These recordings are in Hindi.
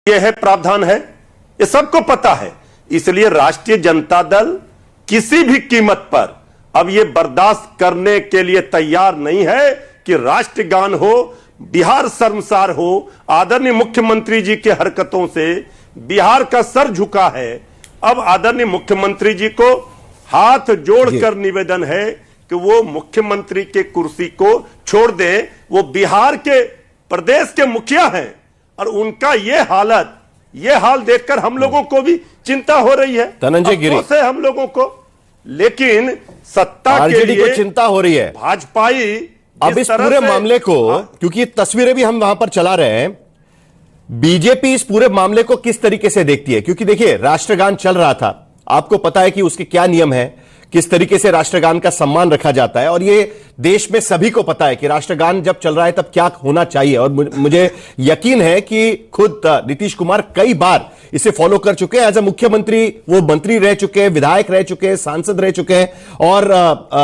ये है, प्रावधान है, ये सबको पता है। इसलिए राष्ट्रीय जनता दल किसी भी कीमत पर अब ये बर्दाश्त करने के लिए तैयार नहीं है कि राष्ट्रगान हो, बिहार शर्मसार हो। आदरणीय मुख्यमंत्री जी के हरकतों से बिहार का सर झुका है। अब आदरणीय मुख्यमंत्री जी को हाथ जोड़कर निवेदन है कि वो मुख्यमंत्री के कुर्सी को छोड़ दें। वो बिहार के प्रदेश के मुखिया हैं और उनका ये हाल देखकर हम लोगों को भी चिंता हो रही है, धनंजय गिरी से हम लोगों को। लेकिन सत्ता के लिए को चिंता हो रही है भाजपाई अब इस पूरे मामले को, क्योंकि तस्वीरें भी हम वहां पर चला रहे हैं, बीजेपी इस पूरे मामले को किस तरीके से देखती है? क्योंकि देखिए, राष्ट्रगान चल रहा था, आपको पता है कि उसके क्या नियम है, किस तरीके से राष्ट्रगान का सम्मान रखा जाता है, और ये देश में सभी को पता है कि राष्ट्रगान जब चल रहा है तब क्या होना चाहिए। और मुझे यकीन है कि खुद नीतीश कुमार कई बार इसे फॉलो कर चुके हैं। एज अ मुख्यमंत्री वो मंत्री रह चुके हैं, विधायक रह चुके हैं, सांसद रह चुके हैं, और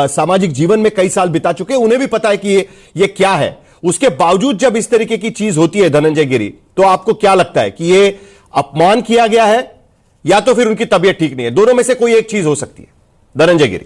सामाजिक जीवन में कई साल बिता चुके हैं। उन्हें भी पता है कि ये क्या है। उसके बावजूद जब इस तरीके की चीज होती है धनंजय गिरी, तो आपको क्या लगता है कि ये अपमान किया गया है या तो फिर उनकी तबीयत ठीक नहीं है? दोनों में से कोई एक चीज हो सकती है। धनंजय गिरी।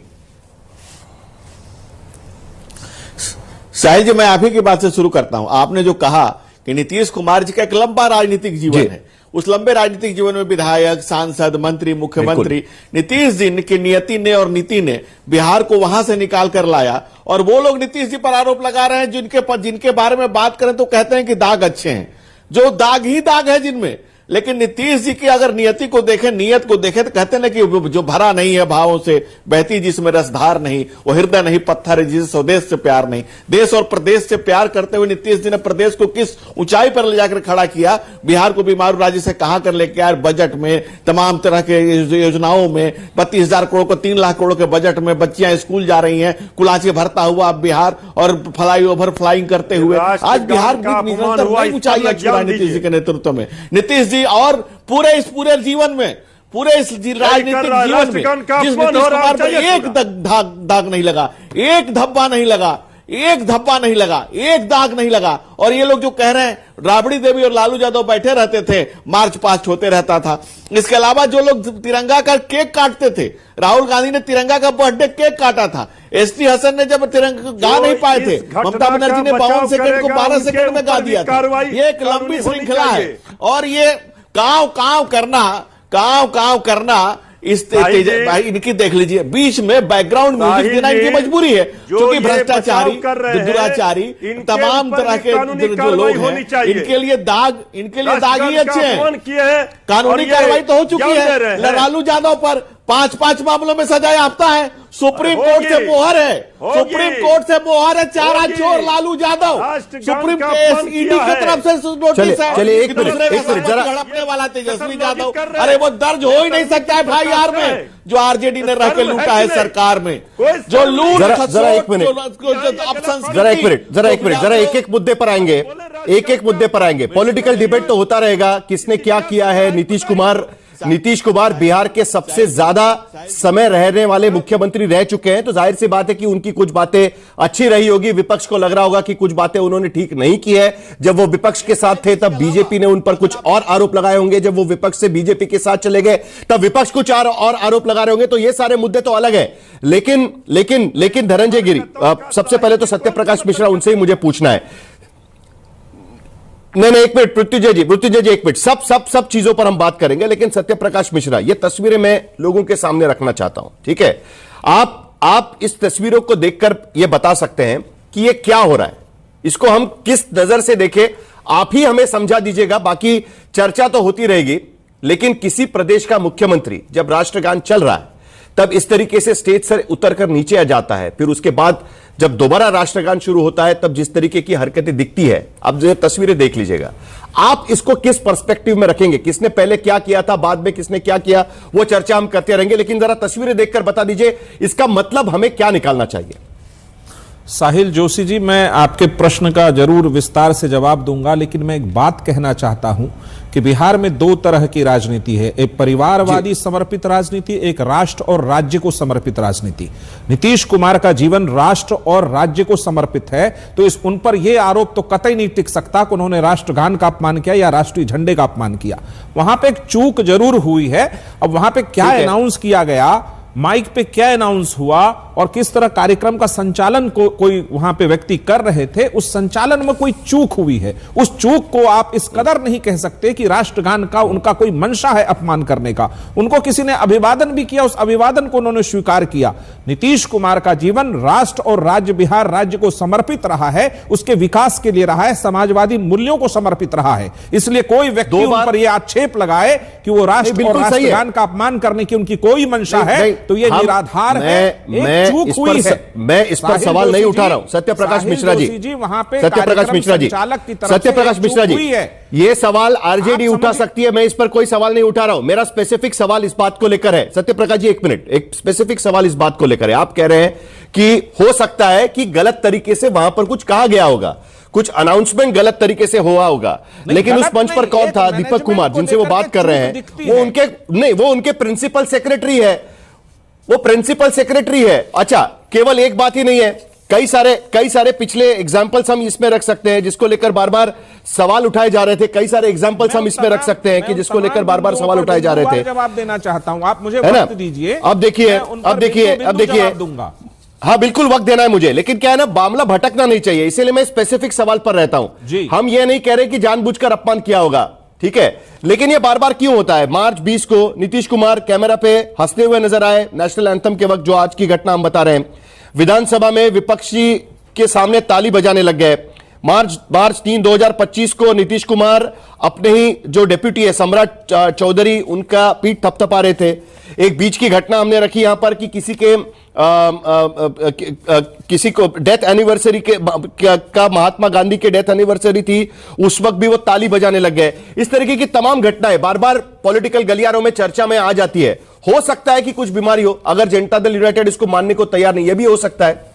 साहिल जी, मैं आप ही की बात से शुरू करता हूं। आपने जो कहा कि नीतीश कुमार जी का एक लंबा राजनीतिक जीवन है, उस लंबे राजनीतिक जीवन में विधायक, सांसद, मंत्री, मुख्यमंत्री, नीतीश जी की नियति ने और नीति ने बिहार को वहां से निकाल कर लाया। और वो लोग नीतीश जी पर आरोप लगा रहे हैं जिनके बारे में बात करें तो कहते हैं कि दाग अच्छे हैं, जो दाग ही दाग है जिनमें। लेकिन नीतीश जी की अगर नियति को देखें, नीयत को देखें, तो कहते हैं कि जो भरा नहीं है भावों से, बहती जिसमें रसधार नहीं, वो हृदय नहीं पत्थर है जिसे स्वदेश से प्यार नहीं। देश और प्रदेश से प्यार करते हुए नीतीश जी ने प्रदेश को किस ऊंचाई पर ले जाकर खड़ा किया, बिहार को बीमारू राज्य से कहां कर लेके आए। बजट में तमाम तरह के योजनाओं में 32,000 करोड़ को 3 लाख करोड़ के बजट में बच्चियां स्कूल जा रही हैं, कुलाची भरता हुआ बिहार, और फ्लाई ओवर फ्लाइंग करते हुए आज बिहार निरंतर ऊंचाइयां छू रहा है नीतीश जी के नेतृत्व में। नीतीश जी और इस पूरे जीवन में, पूरे इस राजनीतिक जीवन में जिस नीतीश कुमार पर एक दाग नहीं लगा, एक धब्बा नहीं लगा, एक धब्बा नहीं लगा, एक दाग नहीं लगा। और ये लोग जो कह रहे हैं, राबड़ी देवी और लालू यादव बैठे रहते थे, मार्च पास्ट होते रहता था। इसके अलावा जो लोग तिरंगा का केक काटते थे, राहुल गांधी ने तिरंगा का बर्थडे केक काटा था, एसटी हसन ने जब तिरंगा गा नहीं पाए थे, ममता बनर्जी ने 52 सेकंड को 12 सेकंड में गा दिया था। ये एक लंबी श्रृंखला है। और ये काव करना इस भाई इनकी देख लीजिए, बीच में बैकग्राउंड म्यूजिक देना इनकी मजबूरी है, क्योंकि भ्रष्टाचारी, दुराचारी, तमाम तरह के जो लोग हैं, इनके लिए दाग ही अच्छे हैं। कानूनी कार्रवाई तो हो चुकी है। लालू यादव पर 5 मामलों में सजा याफ्ता है। सुप्रीम कोर्ट से मोहर है, सुप्रीम कोर्ट से मोहर है। 4 आज चोर Lalu Yadav, supreme court ED की तरफ से नोटिस है। चलिए एक मिनट जरा हड़पने वाला तेजस्वी यादव, अरे वो दर्ज हो ही नहीं सकता है FIR में, जो आरजेडी ने रह के लूटा है सरकार में, जो लूट। जरा एक एक मुद्दे पर आएंगे, एक मुद्दे पर आएंगे। पॉलिटिकल डिबेट तो होता रहेगा, किसने क्या किया है। नीतीश कुमार बिहार के सबसे ज्यादा समय रहने वाले मुख्यमंत्री रह चुके हैं, तो जाहिर सी बात है कि उनकी कुछ बातें अच्छी रही होगी। विपक्ष को लग रहा होगा कि कुछ बातें उन्होंने ठीक नहीं की है। जब वो विपक्ष के साथ थे तब बीजेपी ने उन पर कुछ और आरोप लगाए होंगे, जब वो विपक्ष से बीजेपी के साथ चले गए तब विपक्ष कुछ और आरोप लगा रहे होंगे। तो ये सारे मुद्दे तो अलग है। लेकिन धनंजय गिरी, सबसे पहले तो सत्यप्रकाश मिश्रा, उनसे ही मुझे पूछना है। नहीं, एक मिनट मृत्युंजय जी एक मिनट। सब चीजों पर हम बात करेंगे, लेकिन सत्यप्रकाश मिश्रा, ये तस्वीरें मैं लोगों के सामने रखना चाहता हूं, ठीक है? आप इस तस्वीरों को देखकर ये बता सकते हैं कि ये क्या हो रहा है, इसको हम किस नजर से देखें, आप ही हमें समझा दीजिएगा। बाकी चर्चा तो होती रहेगी, लेकिन किसी प्रदेश का मुख्यमंत्री जब राष्ट्रगान चल रहा है तब इस तरीके से स्टेज से उतरकर नीचे आ जाता है, फिर उसके बाद जब दोबारा राष्ट्रगान शुरू होता है तब जिस तरीके की हरकतें दिखती है, अब जो तस्वीरें देख लीजिएगा। आप इसको किस पर्सपेक्टिव में रखेंगे? किसने पहले क्या किया था, बाद में किसने क्या किया, वो चर्चा हम करते रहेंगे, लेकिन जरा तस्वीरें देखकर बता दीजिए इसका मतलब हमें क्या निकालना चाहिए। साहिल जोशी जी, मैं आपके प्रश्न का जरूर विस्तार से जवाब दूंगा, लेकिन मैं एक बात कहना चाहता हूं कि बिहार में दो तरह की राजनीति है, एक परिवारवादी समर्पित राजनीति, एक राष्ट्र और राज्य को समर्पित राजनीति। नीतीश कुमार का जीवन राष्ट्र और राज्य को समर्पित है, तो उन पर यह आरोप तो कतई नहीं टिक सकता कि उन्होंने राष्ट्रगान का अपमान किया या राष्ट्रीय झंडे का अपमान किया। वहां पे एक चूक जरूर हुई है। अब वहां पे क्या अनाउंस किया गया, माइक पे क्या अनाउंस हुआ और किस तरह कार्यक्रम का संचालन कोई वहां पे व्यक्ति कर रहे थे, उस संचालन में कोई चूक हुई है। उस चूक को आप इस कदर नहीं कह सकते कि राष्ट्रगान का उनका कोई मंशा है अपमान करने का। उनको किसी ने अभिवादन भी किया, उस अभिवादन को उन्होंने स्वीकार किया। नीतीश कुमार का जीवन राष्ट्र और राज्य, बिहार राज्य को समर्पित रहा है, उसके विकास के लिए रहा है, समाजवादी मूल्यों को समर्पित रहा है। इसलिए कोई व्यक्ति उन पर यह आक्षेप लगाए कि वो राष्ट्र और राष्ट्रगान का अपमान करने की उनकी कोई मंशा है, तो ये निराधार है। मैं इस पर सवाल नहीं उठा रहा हूं। सत्यप्रकाश मिश्रा जी, वहां पे सत्यप्रकाश मिश्रा जी, सत्यप्रकाश मिश्रा जी, ये सवाल आरजेडी उठा सकती है, मैं इस पर कोई सवाल नहीं उठा रहा हूं। मेरा स्पेसिफिक सवाल इस बात को लेकर है। सत्यप्रकाश जी, एक मिनट, एक स्पेसिफिक सवाल इस बात को लेकर है। आप कह रहे हैं कि हो सकता है कि गलत तरीके से वहां पर कुछ कहा गया होगा, कुछ अनाउंसमेंट गलत तरीके से हुआ होगा, लेकिन उस मंच पर कौन था? दीपक कुमार, जिनसे वो बात कर रहे हैं, वो उनके प्रिंसिपल सेक्रेटरी है, वो प्रिंसिपल सेक्रेटरी है। अच्छा, केवल एक बात ही नहीं है, कई सारे पिछले एग्जांपल्स हम इसमें रख सकते हैं जिसको लेकर बार बार सवाल उठाए जा रहे थे। कई सारे एग्जांपल्स हम इसमें रख सकते हैं कि जिसको लेकर बार बार सवाल उठाए जा रहे थे। जवाब देना चाहता हूं, आप मुझे वक्त दीजिए। अब देखिए हाँ, बिल्कुल वक्त देना है मुझे, लेकिन क्या है ना, मामला भटकना नहीं चाहिए, इसीलिए मैं स्पेसिफिक सवाल पर रहता हूं। हम ये नहीं कह रहे कि जानबूझकर अपमान किया होगा, ठीक है, लेकिन ये बार बार क्यों होता है? मार्च 20 को नीतीश कुमार कैमरा पे हंसते हुए नजर आए नेशनल एंथम के वक्त, जो आज की घटना हम बता रहे हैं। विधानसभा में विपक्षी के सामने ताली बजाने लग गए। मार्च 3, 2025 को नीतीश कुमार अपने ही जो डिप्यूटी है सम्राट चौधरी, उनका पीठ थपथपा रहे थे। एक बीच की घटना हमने रखी यहां पर कि किसी को डेथ एनिवर्सरी का महात्मा गांधी के डेथ एनिवर्सरी थी, उस वक्त भी वो ताली बजाने लग गए। इस तरीके की तमाम घटनाएं बार बार पॉलिटिकल गलियारों में चर्चा में आ जाती है। हो सकता है कि कुछ बीमारी हो, अगर जनता दल यूनाइटेड इसको मानने को तैयार नहीं, यह भी हो सकता है।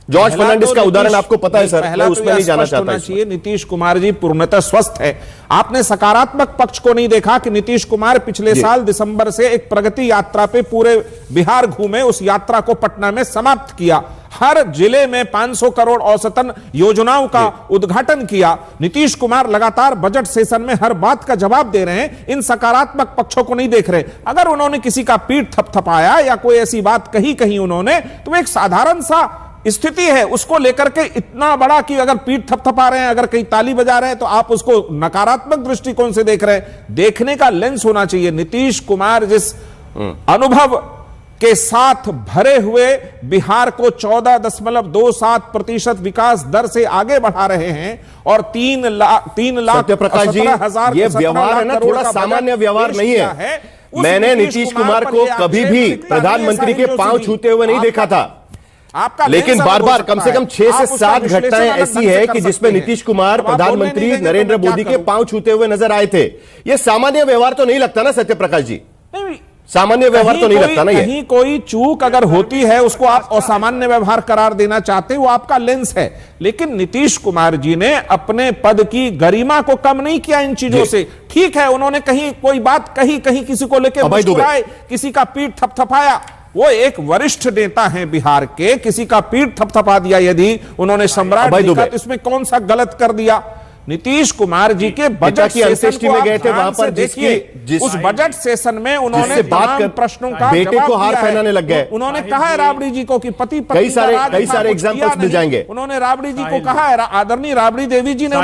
जॉर्ज फर्नांडिस का उदाहरण आपको पता है सर, मैं उसमें नहीं जाना चाहता। नीतीश कुमार जी पूर्णतः स्वस्थ है। आपने सकारात्मक पक्ष को नहीं देखा कि नीतीश कुमार पिछले साल दिसंबर से एक प्रगति यात्रा पे पूरे बिहार घूमे, उस यात्रा को पटना में समाप्त किया, हर जिले में 500 करोड़ औसतन योजनाओं का उद्घाटन किया। नीतीश कुमार लगातार बजट सेशन में हर बात का जवाब दे रहे हैं, इन सकारात्मक पक्षों को नहीं देख रहे। अगर उन्होंने किसी का पीठ थपथपाया या कोई ऐसी बात कही उन्होंने, तो एक साधारण सा स्थिति है, उसको लेकर के इतना बड़ा कि अगर पीठ थपथपा रहे हैं, अगर कहीं ताली बजा रहे हैं, तो आप उसको नकारात्मक दृष्टिकोण से देख रहे हैं। देखने का लेंस होना चाहिए। नीतीश कुमार जिस अनुभव के साथ भरे हुए बिहार को 14.27% विकास दर से आगे बढ़ा रहे हैं और 3 लाख प्रकाश जी, ये व्यवहार है ना, थोड़ा सामान्य व्यवहार नहीं है। मैंने नीतीश कुमार को कभी भी प्रधानमंत्री के पांव छूते हुए नहीं देखा था, लेकिन बार बार कम से कम 6 से 7 घटनाएं ऐसी है कि जिसमें नीतीश कुमार प्रधानमंत्री नरेंद्र मोदी के पांव छूते हुए नजर आए थे। यह सामान्य व्यवहार तो नहीं लगता ना सत्यप्रकाश जी? सामान्य व्यवहार तो नहीं लगता ना ये? कहीं कोई चूक अगर होती है उसको आप असामान्य व्यवहार करार देना चाहते, वो आपका लेंस है। लेकिन नीतीश कुमार जी ने अपने पद की गरिमा को कम नहीं किया इन चीजों से। ठीक है, उन्होंने कहीं कोई बात कहीं किसी को लेकर मुस्कुराए, किसी का पीठ थपथपाया, वो एक वरिष्ठ नेता हैं बिहार के, किसी का पीठ थपथपा दिया यदि उन्होंने सम्राट लिखा, तो इसमें कौन सा गलत कर दिया? नीतीश कुमार जी के बजट की अंत्येष्टि में गए थे, वहां पर देखिए उस बजट सेशन में उन्होंने तमाम प्रश्नों का बेटे को हार पहनाने लग गए। उन्होंने कहा है राबड़ी जी को कि पति पत्नी कई सारे एग्जांपल्स मिल जाएंगे। उन्होंने राबड़ी जी को कहा है, आदरणीय राबड़ी देवी जी ने,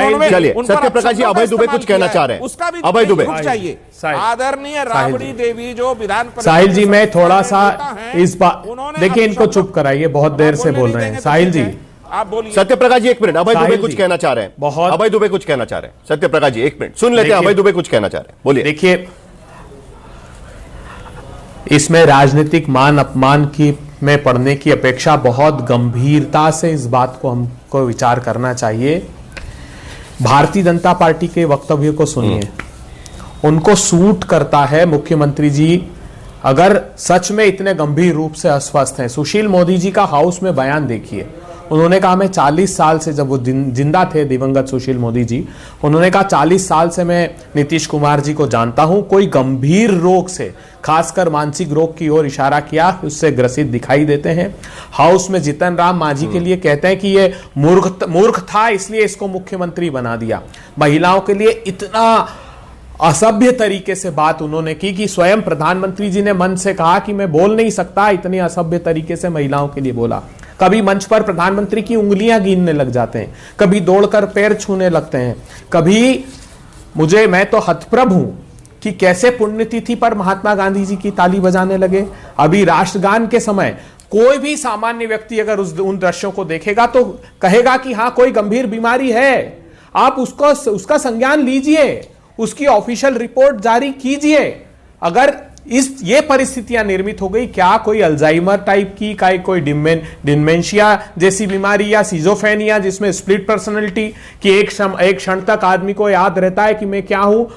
सत्यप्रकाश जी अभय दुबे कुछ कहना चाह रहे हैं, उसका भी अभय दुबे चाहिए। आदरणीय राबड़ी देवी जो विधान परिषद, साहिल जी मैं थोड़ा सा इस बात, देखिए इनको चुप कराइए, बहुत देर से बोल रहे हैं। साहिल जी आप बोलिए। सत्यप्रकाश जी एक मिनट, अभय दुबे कुछ कहना चाह रहे हैं, अभय दुबे कुछ कहना चाह रहे हैं। सत्यप्रकाश जी एक मिनट सुन लेते हैं, अभय दुबे कुछ कहना चाह रहे हैं, बोलिए। देखिए, इसमें राजनीतिक मान अपमान की में पड़ने की अपेक्षा बहुत गंभीरता से इस बात को हमको विचार करना चाहिए। भारतीय जनता पार्टी के वक्तव्य को सुनिए, उनको सूट करता है। मुख्यमंत्री जी अगर सच में इतने गंभीर रूप से अस्वस्थ हैं, सुशील मोदी जी का हाउस में बयान देखिए, उन्होंने कहा मैं 40 साल से, जब वो जिंदा थे दिवंगत सुशील मोदी जी, उन्होंने कहा 40 साल से मैं नीतीश कुमार जी को जानता हूं, कोई गंभीर रोग से, खासकर मानसिक रोग की ओर इशारा किया, उससे ग्रसित दिखाई देते हैं। हाउस में जीतन राम मांझी के लिए कहते हैं कि ये मूर्ख था इसलिए इसको मुख्यमंत्री बना दिया। महिलाओं के लिए इतना असभ्य तरीके से बात उन्होंने की कि स्वयं प्रधानमंत्री जी ने मन से कहा कि मैं बोल नहीं सकता, इतने असभ्य तरीके से महिलाओं के लिए बोला। कभी मंच पर प्रधानमंत्री की उंगलियां गिनने लग जाते हैं, कभी दौड़कर पैर छूने लगते हैं, कभी मैं तो हतप्रभ हूं कि कैसे पुण्यतिथि पर महात्मा गांधी जी की ताली बजाने लगे। अभी राष्ट्रगान के समय कोई भी सामान्य व्यक्ति अगर उन दृश्यों को देखेगा तो कहेगा कि हां कोई गंभीर बीमारी है, आप उसका संज्ञान लीजिए, उसकी ऑफिशियल रिपोर्ट जारी कीजिए। अगर ये परिस्थितियां निर्मित हो गई, क्या कोई अल्जाइमर टाइप की, कोई डिमेंशिया जैसी बीमारी या सिजोफ्रेनिया जिसमें स्प्लिट पर्सनालिटी की एक क्षण तक आदमी को याद रहता है कि मैं क्या हूं,